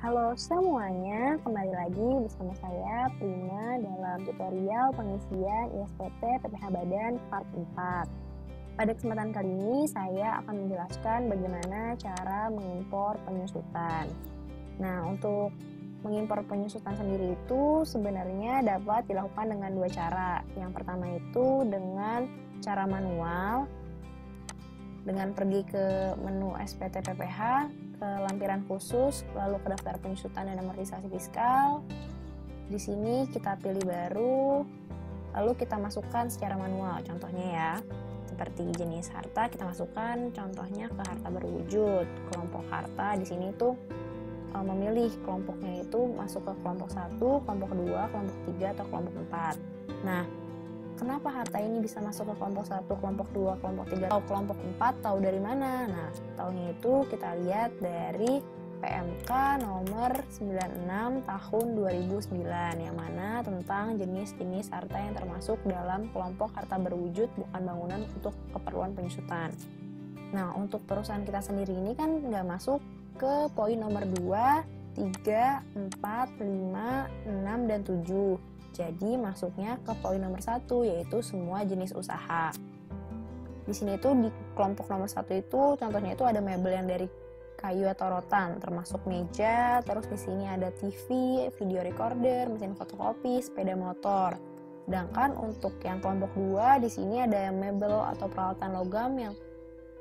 Halo semuanya, kembali lagi bersama saya Prima dalam tutorial pengisian ISPT PPH Badan part 4. Pada kesempatan kali ini saya akan menjelaskan bagaimana cara mengimpor penyusutan. Nah, untuk mengimpor penyusutan sendiri itu sebenarnya dapat dilakukan dengan dua cara. Yang pertama itu dengan cara manual, dengan pergi ke menu SPT PPH, ke lampiran khusus, lalu ke daftar penyusutan dan amortisasi fiskal. Di sini kita pilih baru, lalu kita masukkan secara manual. Contohnya ya, seperti jenis harta kita masukkan contohnya ke harta berwujud. Kelompok harta di sini tuh memilih kelompoknya itu masuk ke kelompok 1, kelompok 2, kelompok 3 atau kelompok 4. Nah, kenapa harta ini bisa masuk ke kelompok 1, kelompok 2, kelompok 3, atau kelompok 4? Tahu dari mana? Nah, tahunya itu kita lihat dari PMK nomor 96 tahun 2009 yang mana tentang jenis-jenis harta yang termasuk dalam kelompok harta berwujud bukan bangunan untuk keperluan penyusutan. Nah, untuk perusahaan kita sendiri ini kan nggak masuk ke poin nomor 2, 3, 4, 5, 6, dan 7. Jadi masuknya ke poin nomor 1, yaitu semua jenis usaha. Di sini tuh di kelompok nomor 1 itu contohnya itu ada mebel yang dari kayu atau rotan, termasuk meja, terus di sini ada TV, video recorder, mesin fotokopi, sepeda motor. Sedangkan untuk yang kelompok 2 di sini ada mebel atau peralatan logam yang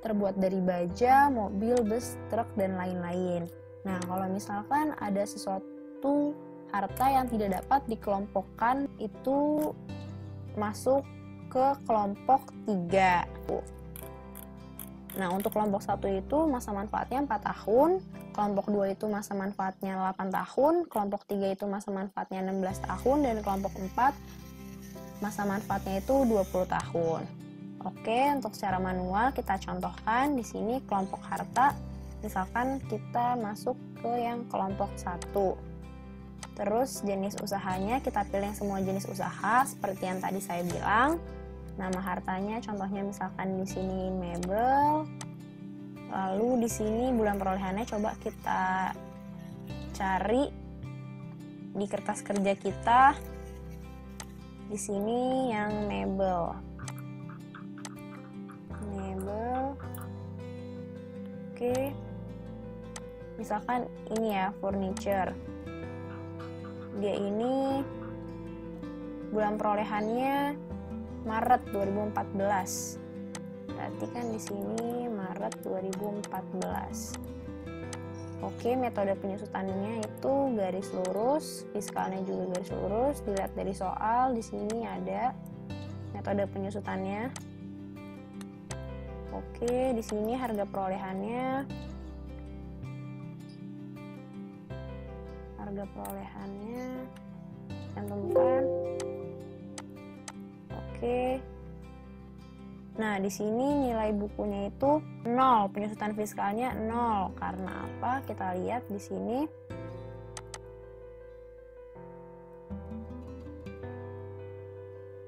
terbuat dari baja, mobil, bus, truk, dan lain-lain. Nah, kalau misalkan ada sesuatu harta yang tidak dapat dikelompokkan itu masuk ke kelompok 3. Nah, untuk kelompok 1 itu masa manfaatnya 4 tahun, kelompok 2 itu masa manfaatnya 8 tahun, kelompok 3 itu masa manfaatnya 16 tahun, dan kelompok 4 masa manfaatnya itu 20 tahun. Oke, untuk secara manual kita contohkan di sini kelompok harta, misalkan kita masuk ke yang kelompok 1. Terus jenis usahanya kita pilih yang semua jenis usaha seperti yang tadi saya bilang. Nama hartanya contohnya misalkan di sini mebel. Lalu di sini bulan perolehannya coba kita cari di kertas kerja kita. Di sini yang mebel. Oke. Misalkan ini ya, furniture. Dia ini bulan perolehannya Maret 2014. Berarti kan di sini Maret 2014. Oke, metode penyusutannya itu garis lurus, fiskalnya juga garis lurus. Dilihat dari soal, di sini ada metode penyusutannya. Oke, di sini harga perolehannya. Cantumkan. Oke. Nah, di sini nilai bukunya itu 0, penyusutan fiskalnya 0. Karena apa? Kita lihat di sini.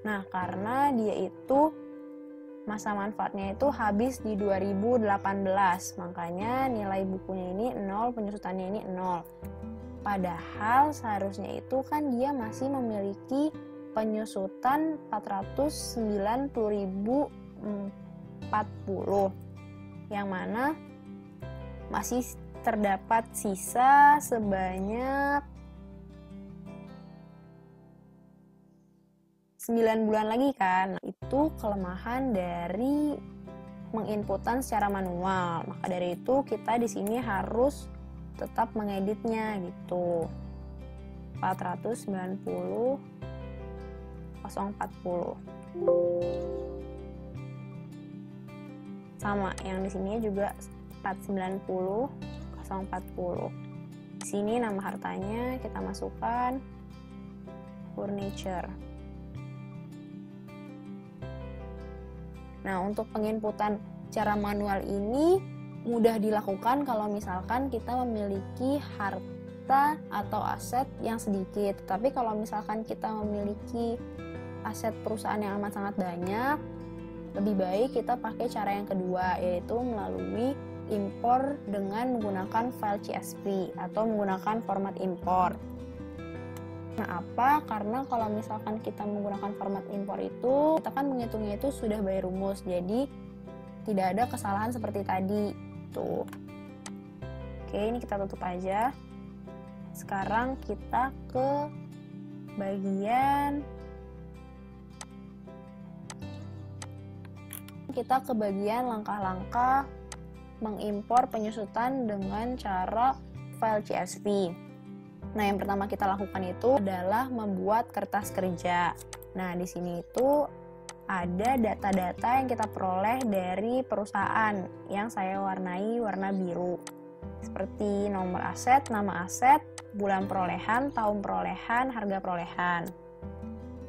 Nah, karena dia itu masa manfaatnya itu habis di 2018, makanya nilai bukunya ini 0, penyusutannya ini 0. Padahal seharusnya itu kan dia masih memiliki penyusutan 490.040, yang mana masih terdapat sisa sebanyak 9 bulan lagi kan. Itu kelemahan dari menginputan secara manual. Maka dari itu kita di sini harus tetap mengeditnya gitu. 490.040. Sama yang di sini juga 490.040. Di sini nama hartanya kita masukkan furniture. Nah, untuk penginputan cara manual ini mudah dilakukan kalau misalkan kita memiliki harta atau aset yang sedikit. Tapi kalau misalkan kita memiliki aset perusahaan yang amat sangat banyak, lebih baik kita pakai cara yang kedua, yaitu melalui impor dengan menggunakan file CSV atau menggunakan format impor. Kenapa? Karena kalau misalkan kita menggunakan format impor itu, kita kan menghitungnya itu sudah by rumus, jadi tidak ada kesalahan seperti tadi. Tuh. Oke, ini kita tutup aja. Sekarang kita ke bagian langkah-langkah mengimpor penyusutan dengan cara file CSV. Nah, yang pertama kita lakukan itu adalah membuat kertas kerja. Nah, di sini itu ada data-data yang kita peroleh dari perusahaan yang saya warnai warna biru. Seperti nomor aset, nama aset, bulan perolehan, tahun perolehan, harga perolehan.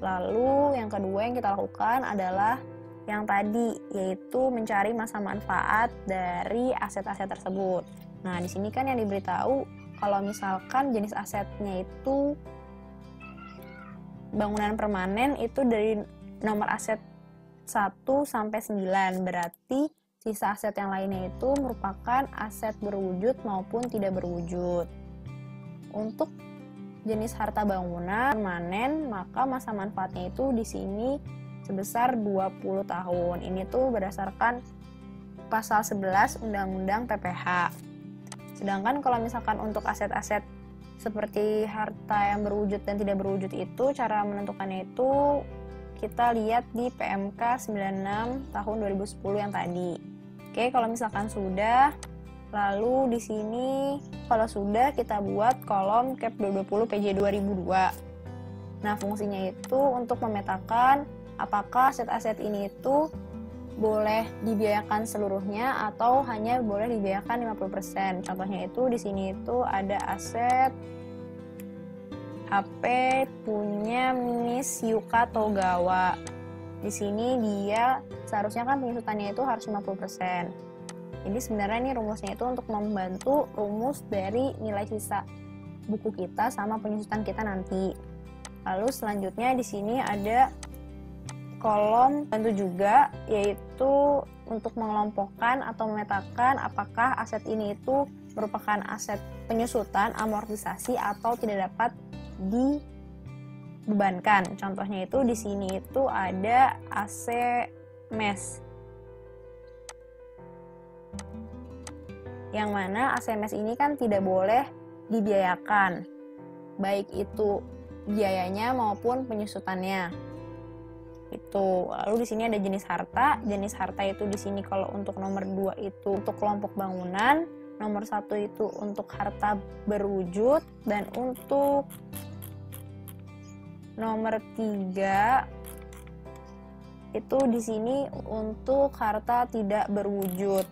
Lalu yang kedua yang kita lakukan adalah yang tadi, yaitu mencari masa manfaat dari aset-aset tersebut. Nah, di sini kan yang diberitahu kalau misalkan jenis asetnya itu bangunan permanen itu dari nomor aset 1 sampai 9, berarti sisa aset yang lainnya itu merupakan aset berwujud maupun tidak berwujud. Untuk jenis harta bangunan permanen, maka masa manfaatnya itu di sini sebesar 20 tahun. Ini tuh berdasarkan pasal 11 Undang-Undang PPH. Sedangkan kalau misalkan untuk aset-aset seperti harta yang berwujud dan tidak berwujud itu, cara menentukannya itu kita lihat di PMK 96 tahun 2010 yang tadi. Oke, kalau misalkan sudah, lalu di sini kalau sudah kita buat kolom CAP 2020 PJ 2002. Nah, fungsinya itu untuk memetakan apakah aset-aset ini itu boleh dibiayakan seluruhnya atau hanya boleh dibiayakan 50%. Contohnya itu di sini itu ada aset HP punya Miss Yuka Togawa. Di sini dia seharusnya kan penyusutannya itu harus 50%. Jadi sebenarnya ini rumusnya itu untuk membantu rumus dari nilai sisa buku kita sama penyusutan kita nanti. Lalu selanjutnya di sini ada kolom bantu juga, yaitu untuk mengelompokkan atau memetakan apakah aset ini itu merupakan aset penyusutan, amortisasi, atau tidak dapat dibebankan. Contohnya itu di sini itu ada AC mes, yang mana AC mes ini kan tidak boleh dibiayakan, baik itu biayanya maupun penyusutannya. Itu. Lalu di sini ada jenis harta. Jenis harta itu di sini kalau untuk nomor 2 itu untuk kelompok bangunan, nomor 1 itu untuk harta berwujud, dan untuk nomor 3 itu di sini untuk harta tidak berwujud.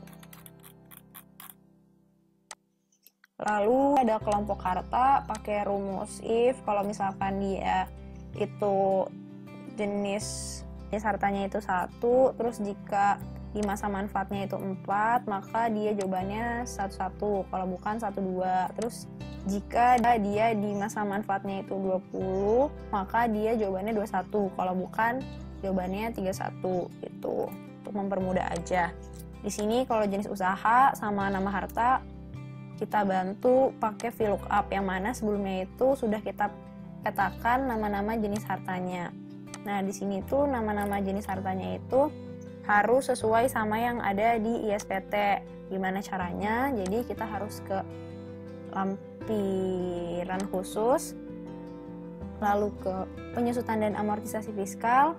Lalu ada kelompok harta pakai rumus if kalau misalkan dia itu jenis hartanya itu 1, terus jika di masa manfaatnya itu 4, maka dia jawabannya 11, kalau bukan 12. Terus jika dia di masa manfaatnya itu 20, maka dia jawabannya 21, kalau bukan jawabannya 31. Gitu. Untuk mempermudah aja. Di sini kalau jenis usaha sama nama harta kita bantu pakai VLOOKUP, yang mana sebelumnya itu sudah kita petakan nama-nama jenis hartanya. Nah, di sini tuh nama-nama jenis hartanya itu harus sesuai sama yang ada di ISPT. Gimana caranya? Jadi kita harus ke lampiran khusus, lalu ke penyusutan dan amortisasi fiskal,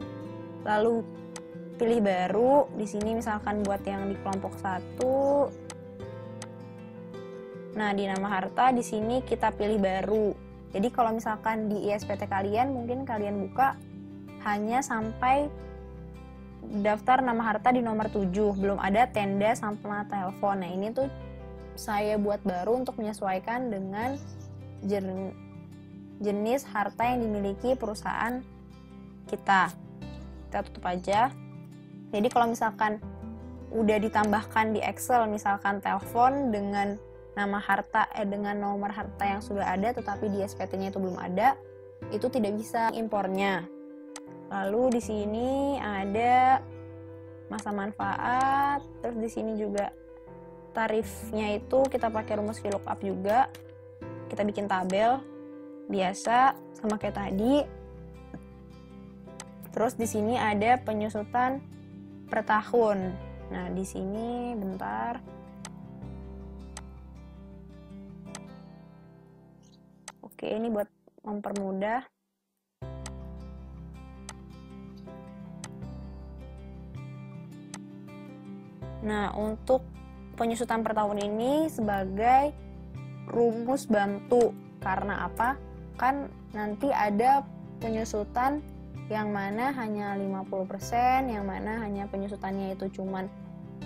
lalu pilih baru. Di sini misalkan buat yang di kelompok 1. Nah, di nama harta di sini kita pilih baru. Jadi kalau misalkan di ISPT kalian, mungkin kalian buka hanya sampai daftar nama harta di nomor 7, belum ada tenda sama telepon. Nah, ini tuh saya buat baru untuk menyesuaikan dengan jenis harta yang dimiliki perusahaan kita. Kita tutup aja. Jadi kalau misalkan udah ditambahkan di Excel, misalkan telepon dengan nama harta dengan nomor harta yang sudah ada tetapi di SPT-nya itu belum ada, itu tidak bisa impornya. Lalu di sini ada masa manfaat, terus di sini juga tarifnya itu kita pakai rumus VLOOKUP juga. Kita bikin tabel biasa sama kayak tadi. Terus di sini ada penyusutan per tahun. Nah, di sini bentar. Oke, ini buat mempermudah. Nah, untuk penyusutan per tahun ini sebagai rumus bantu. Karena apa? Kan nanti ada penyusutan yang mana hanya 50%, yang mana hanya penyusutannya itu cuman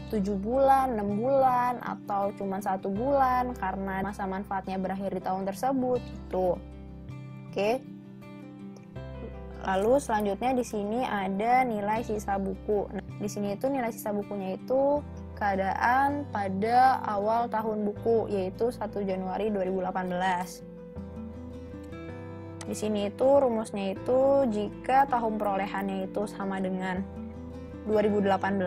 7 bulan, 6 bulan, atau cuman 1 bulan karena masa manfaatnya berakhir di tahun tersebut gitu. Oke. Lalu selanjutnya di sini ada nilai sisa buku. Nah, di sini itu nilai sisa bukunya itu keadaan pada awal tahun buku, yaitu 1 Januari 2018. Di sini itu rumusnya itu jika tahun perolehannya itu sama dengan 2018,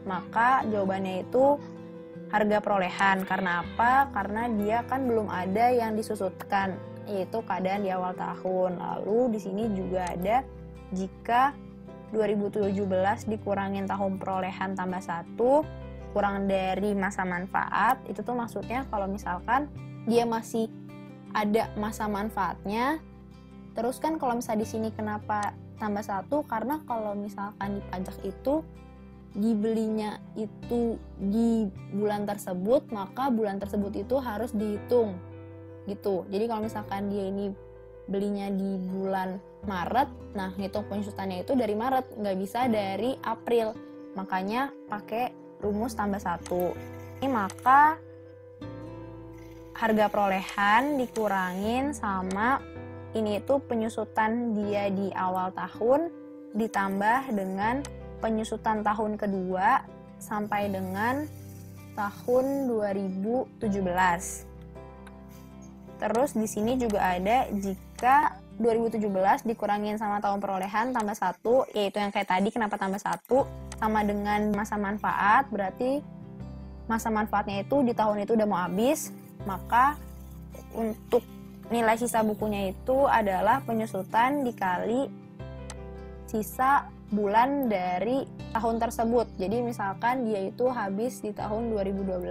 maka jawabannya itu harga perolehan. Karena apa? Karena dia kan belum ada yang disusutkan, yaitu keadaan di awal tahun. Lalu di sini juga ada jika 2017 dikurangin tahun perolehan tambah 1, kurang dari masa manfaat, itu tuh maksudnya kalau misalkan dia masih ada masa manfaatnya. Terus kan kalau misalnya di sini kenapa tambah 1? Karena kalau misalkan di pajak itu dibelinya itu di bulan tersebut, maka bulan tersebut itu harus dihitung gitu. Jadi kalau misalkan dia ini belinya di bulan Maret, nah ngitung penyusutannya itu dari Maret, nggak bisa dari April. Makanya pakai rumus tambah 1. Ini maka harga perolehan dikurangin sama ini itu penyusutan dia di awal tahun ditambah dengan penyusutan tahun kedua sampai dengan tahun 2017. Terus di sini juga ada jika 2017 dikurangin sama tahun perolehan tambah 1, yaitu yang kayak tadi kenapa tambah 1, sama dengan masa manfaat, berarti masa manfaatnya itu di tahun itu udah mau habis, maka untuk nilai sisa bukunya itu adalah penyusutan dikali sisa bulan dari tahun tersebut. Jadi misalkan dia itu habis di tahun 2012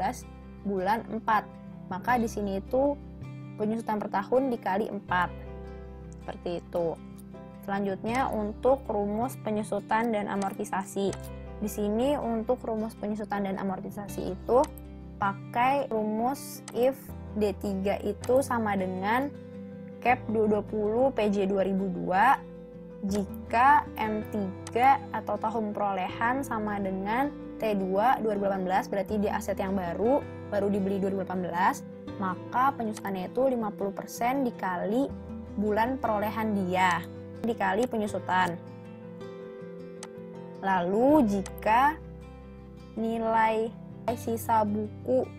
bulan 4, maka di sini itu penyusutan per tahun dikali 4. Seperti itu. Selanjutnya untuk rumus penyusutan dan amortisasi. Di sini untuk rumus penyusutan dan amortisasi itu pakai rumus if D3 itu sama dengan Cap 220 PJ 2002 jika M3 atau tahun perolehan sama dengan T2 2018, berarti dia aset yang baru dibeli 2018, maka penyusutannya itu 50% dikali bulan perolehan dia dikali penyusutan. Lalu jika nilai sisa buku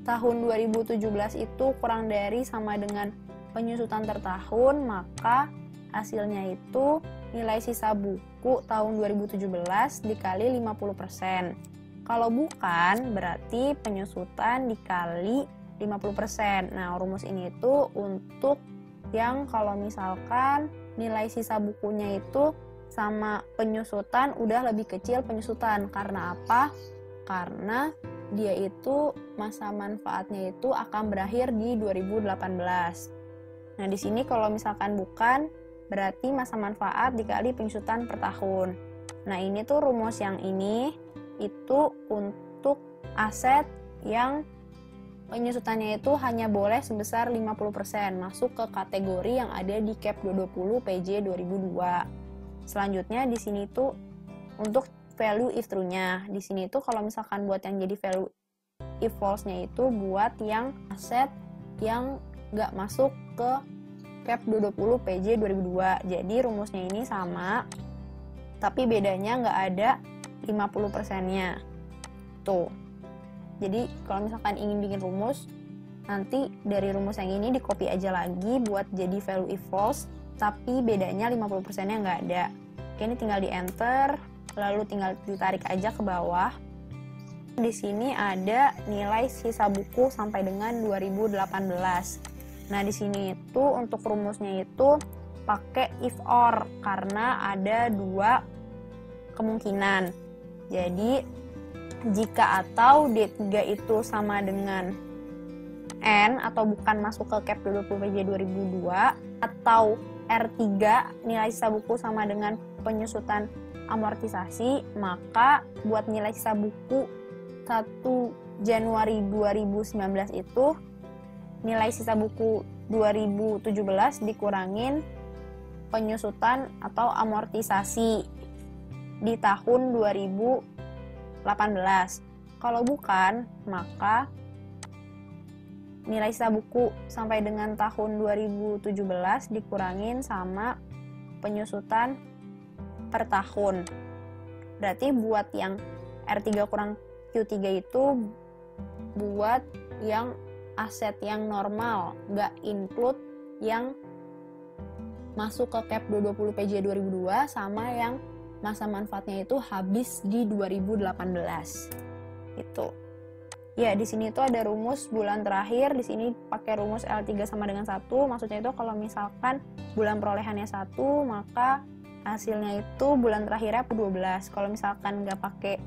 tahun 2017 itu kurang dari sama dengan penyusutan tertahun, maka hasilnya itu nilai sisa buku tahun 2017 dikali 50%. Kalau bukan, berarti penyusutan dikali 50%. Nah, rumus ini itu untuk yang kalau misalkan nilai sisa bukunya itu sama penyusutan udah lebih kecil penyusutan. Karena apa? Karena dia itu masa manfaatnya itu akan berakhir di 2018. Nah, di sini kalau misalkan bukan, berarti masa manfaat dikali penyusutan per tahun. Nah, ini tuh rumus yang ini itu untuk aset yang penyusutannya itu hanya boleh sebesar 50%, masuk ke kategori yang ada di Cap 220 PJ 2002. Selanjutnya di sini tuh untuk value if true-nya. Di sini tuh kalau misalkan buat yang jadi value if false-nya itu buat yang aset yang nggak masuk ke Cap 220 PJ 2002. Jadi rumusnya ini sama, tapi bedanya nggak ada 50%-nya. Tuh. Jadi kalau misalkan ingin bikin rumus, nanti dari rumus yang ini di copy aja lagi buat jadi value if false, tapi bedanya 50%-nya nggak ada. Oke, ini tinggal di enter, lalu tinggal ditarik aja ke bawah. Di sini ada nilai sisa buku sampai dengan 2018. Nah, di sini itu untuk rumusnya itu pakai if or karena ada dua kemungkinan. Jadi, jika atau D3 itu sama dengan N atau bukan masuk ke cap 20 PJ 2002 atau R3 nilai sisa buku sama dengan penyusutan amortisasi, maka buat nilai sisa buku 1 Januari 2019 itu nilai sisa buku 2017 dikurangin penyusutan atau amortisasi di tahun 2018. Kalau bukan, maka nilai sisa buku sampai dengan tahun 2017 dikurangin sama penyusutan per tahun. Berarti buat yang R3 kurang Q3 itu buat yang aset yang normal, nggak include yang masuk ke cap 20 PJ 2002 sama yang masa manfaatnya itu habis di 2018. Itu. Ya, di sini tuh ada rumus bulan terakhir, di sini pakai rumus L3 sama dengan 1, maksudnya itu kalau misalkan bulan perolehannya 1, maka hasilnya itu bulan terakhirnya 12. Kalau misalkan nggak pakai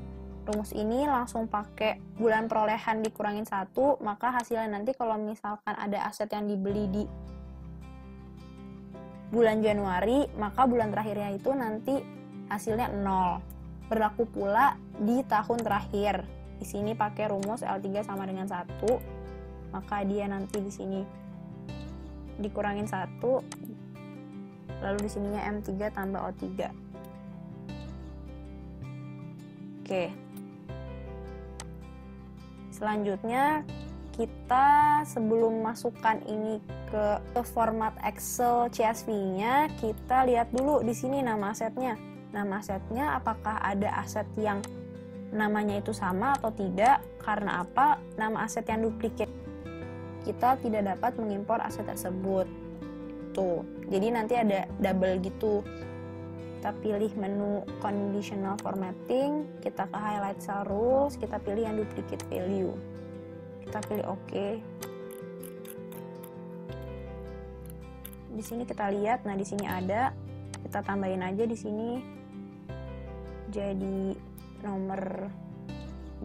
rumus ini, langsung pakai bulan perolehan dikurangin 1, maka hasilnya nanti kalau misalkan ada aset yang dibeli di bulan Januari, maka bulan terakhirnya itu nanti hasilnya 0. Berlaku pula di tahun terakhir. Di sini pakai rumus L3 sama dengan 1, maka dia nanti di sini dikurangin 1, lalu di sininya M3 tambah O3. Oke. Selanjutnya kita sebelum masukkan ini ke format Excel CSV-nya, kita lihat dulu di sini nama asetnya. Nama asetnya apakah ada aset yang namanya itu sama atau tidak? Karena apa? Nama aset yang duplikat, kita tidak dapat mengimpor aset tersebut. Tuh. Jadi nanti ada double gitu. Kita pilih menu conditional formatting, kita ke highlight cell rules, kita pilih yang duplicate value. Kita pilih OK. Di sini kita lihat, nah di sini ada, kita tambahin aja di sini jadi nomor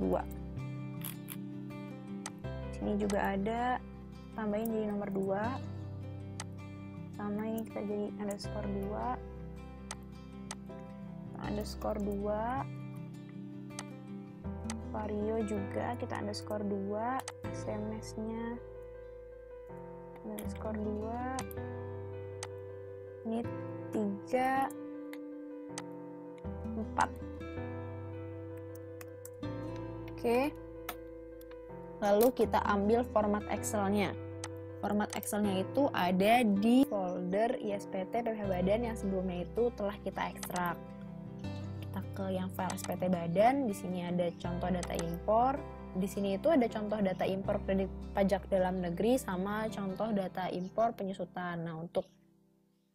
2. Sini juga ada, tambahin jadi nomor 2. Sama ini kita jadi underscore 2. Underscore 2, vario juga kita underscore 2, SMS nya underscore 2, ini 3, 4. Oke, lalu kita ambil format Excel-nya. Format Excel-nya itu ada di folder ISPT PPh Badan yang sebelumnya itu telah kita ekstrak. Kita ke yang file SPT Badan, di sini ada contoh data impor. Di sini itu ada contoh data impor kredit pajak dalam negeri sama contoh data impor penyusutan. Nah, untuk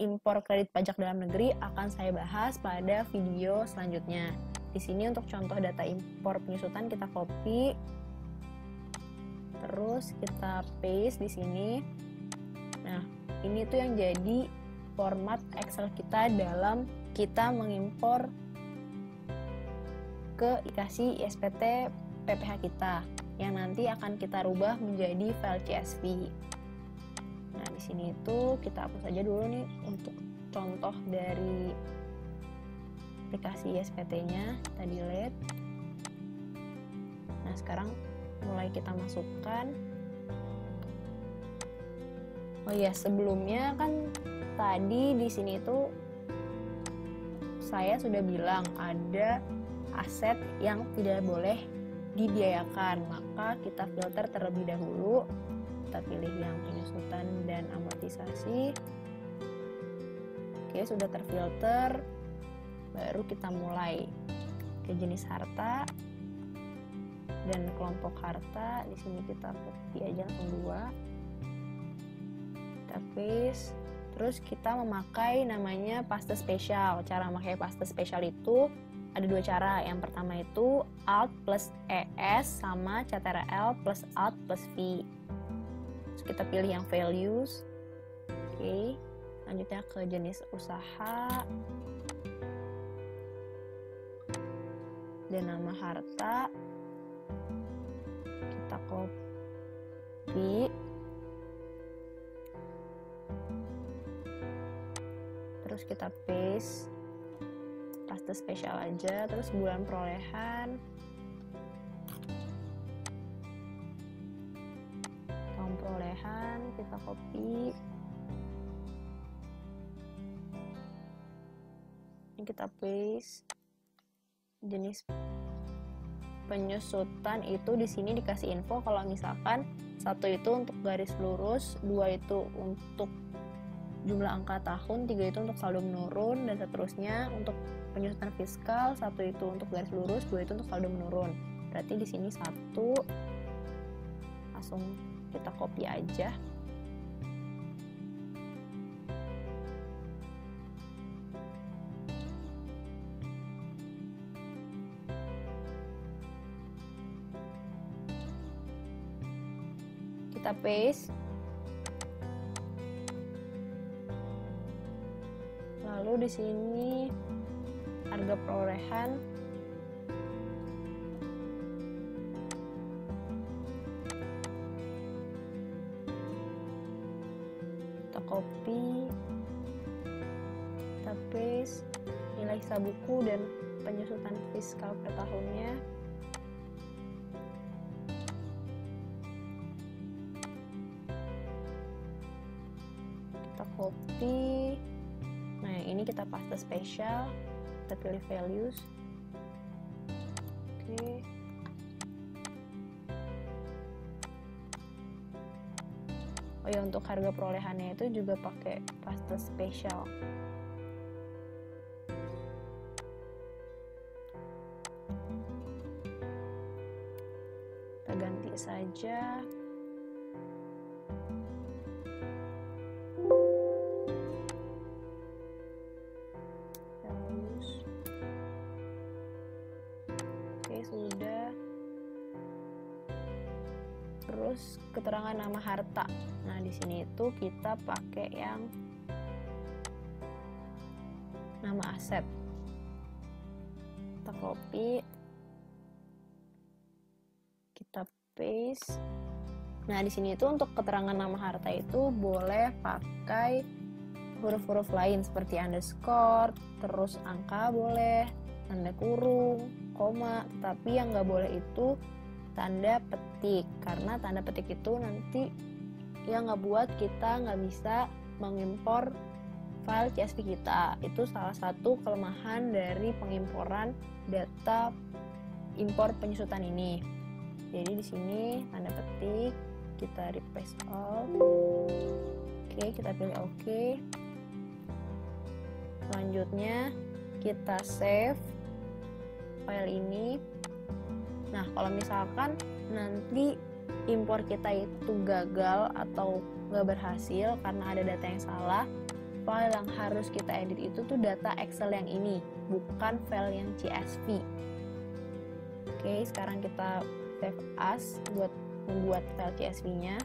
impor kredit pajak dalam negeri akan saya bahas pada video selanjutnya. Di sini untuk contoh data impor penyusutan kita copy, terus kita paste di sini. Nah, ini tuh yang jadi format Excel kita dalam kita mengimpor ke aplikasi ISPT PPh kita yang nanti akan kita rubah menjadi file CSV. Nah, di sini itu kita hapus aja dulu nih untuk contoh dari aplikasi ISPT-nya, kita delete. Nah, sekarang mulai kita masukkan. Oh iya, sebelumnya kan tadi di sini tuh saya sudah bilang ada aset yang tidak boleh dibiayakan, maka kita filter terlebih dahulu. Kita pilih yang penyusutan dan amortisasi. Oke, sudah terfilter. Baru kita mulai ke jenis harta dan kelompok harta. Di sini kita copy aja langsung 2. Kita paste. Terus kita memakai namanya paste spesial. Cara memakai paste spesial itu ada dua cara. Yang pertama itu Alt plus ES sama Ctrl plus Alt plus V. Terus kita pilih yang values. Oke, lanjutnya ke jenis usaha dan nama harta. Kita copy, terus kita paste spesial aja, terus bulan perolehan, tahun perolehan kita copy, ini kita paste. Jenis penyusutan itu di sini dikasih info kalau misalkan satu itu untuk garis lurus, dua itu untuk jumlah angka tahun, tiga itu untuk saldo menurun, dan seterusnya. Untuk penyusutan fiskal, satu itu untuk garis lurus, dua itu untuk saldo menurun. Berarti di sini satu, langsung kita copy aja. Kita paste. Lalu di sini harga perolehan kita copy, kita paste, nilai sisa buku dan penyusutan fiskal per tahunnya. Kita copy. Nah, ini kita paste spesial, kita pilih values. Oke. Oh ya, untuk harga perolehannya itu juga pakai paste spesial. Kita ganti saja. Sudah. Terus keterangan nama harta. Nah, di sini itu kita pakai yang nama aset. Kita copy, kita paste. Nah, di sini itu untuk keterangan nama harta itu boleh pakai huruf-huruf lain seperti underscore, terus angka boleh, tanda kurung, koma, tetapi yang nggak boleh itu tanda petik, karena tanda petik itu nanti yang nggak buat kita nggak bisa mengimpor file CSV kita. Itu salah satu kelemahan dari pengimporan data impor penyusutan ini. Jadi di sini tanda petik, kita replace all. Oke, kita pilih oke. Selanjutnya kita save file ini. Nah, kalau misalkan nanti impor kita itu gagal atau nggak berhasil karena ada data yang salah, file yang harus kita edit itu tuh data Excel yang ini, bukan file yang CSV. Oke, sekarang kita save as buat membuat file CSV-nya.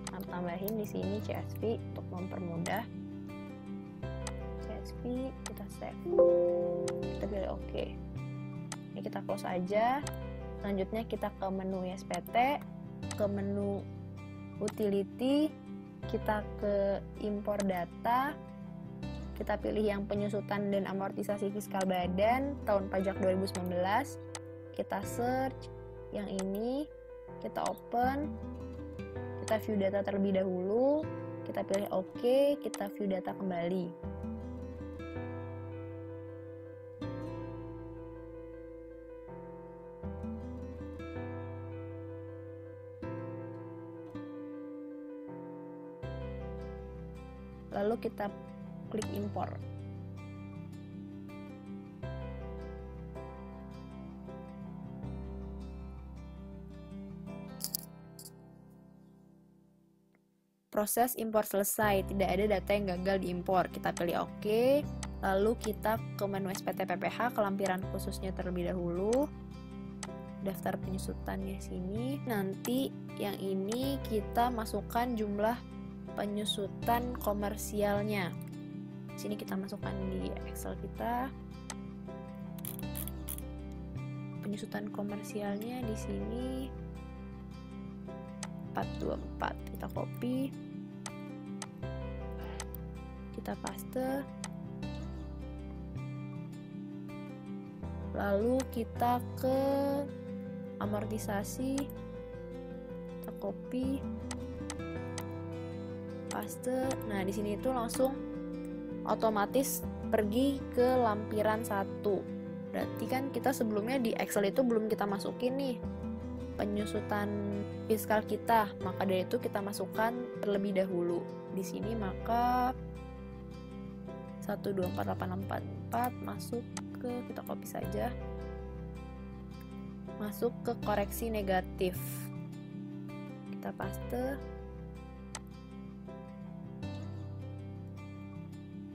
Nah, tambahin di sini CSV untuk mempermudah. CSV kita save. Kita pilih oke. Ini kita close aja. Selanjutnya kita ke menu SPT, ke menu utility, kita ke impor data, kita pilih yang penyusutan dan amortisasi fiskal badan tahun pajak 2019, kita search yang ini, kita open, kita view data terlebih dahulu, kita pilih oke, kita view data kembali. Lalu kita klik impor. Proses impor selesai, tidak ada data yang gagal diimpor. Kita pilih oke. Lalu kita ke menu SPT PPH, ke lampiran khususnya terlebih dahulu. Daftar penyusutannya sini. Nanti yang ini kita masukkan jumlah penyusutan komersialnya. Sini kita masukkan di Excel kita. Penyusutan komersialnya di sini 424. Kita copy. Kita paste. Lalu kita ke amortisasi, kita copy, paste. Nah, di sini itu langsung otomatis pergi ke lampiran 1. Berarti kan kita sebelumnya di Excel itu belum kita masukin nih penyusutan fiskal kita, maka dari itu kita masukkan terlebih dahulu. Di sini maka 124864 masuk ke, kita copy saja, masuk ke koreksi negatif, kita paste.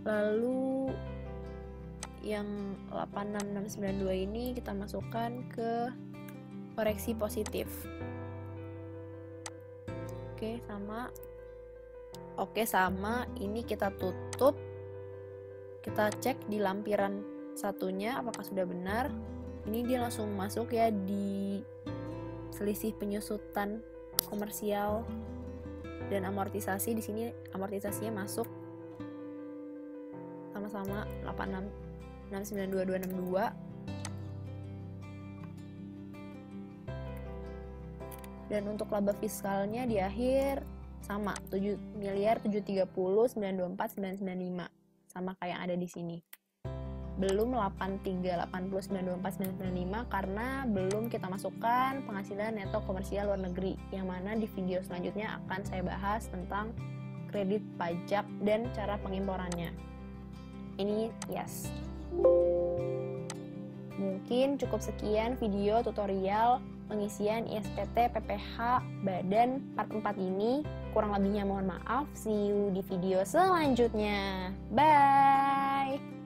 Lalu yang 86692 ini kita masukkan ke koreksi positif. Oke, sama. Ini kita tutup. Kita cek di lampiran satunya apakah sudah benar. Ini dia langsung masuk ya di selisih penyusutan komersial dan amortisasi. Di sini amortisasinya masuk sama-sama 8669262. Dan untuk laba fiskalnya di akhir sama 7.730.924.995, sama kayak yang ada di sini. Belum 8380.924.995 karena belum kita masukkan penghasilan neto komersial luar negeri, yang mana di video selanjutnya akan saya bahas tentang kredit pajak dan cara pengimporannya. Ini yes. Mungkin cukup sekian video tutorial pengisian ISPT PPH Badan part 4 ini. Kurang lebihnya mohon maaf. See you di video selanjutnya. Bye!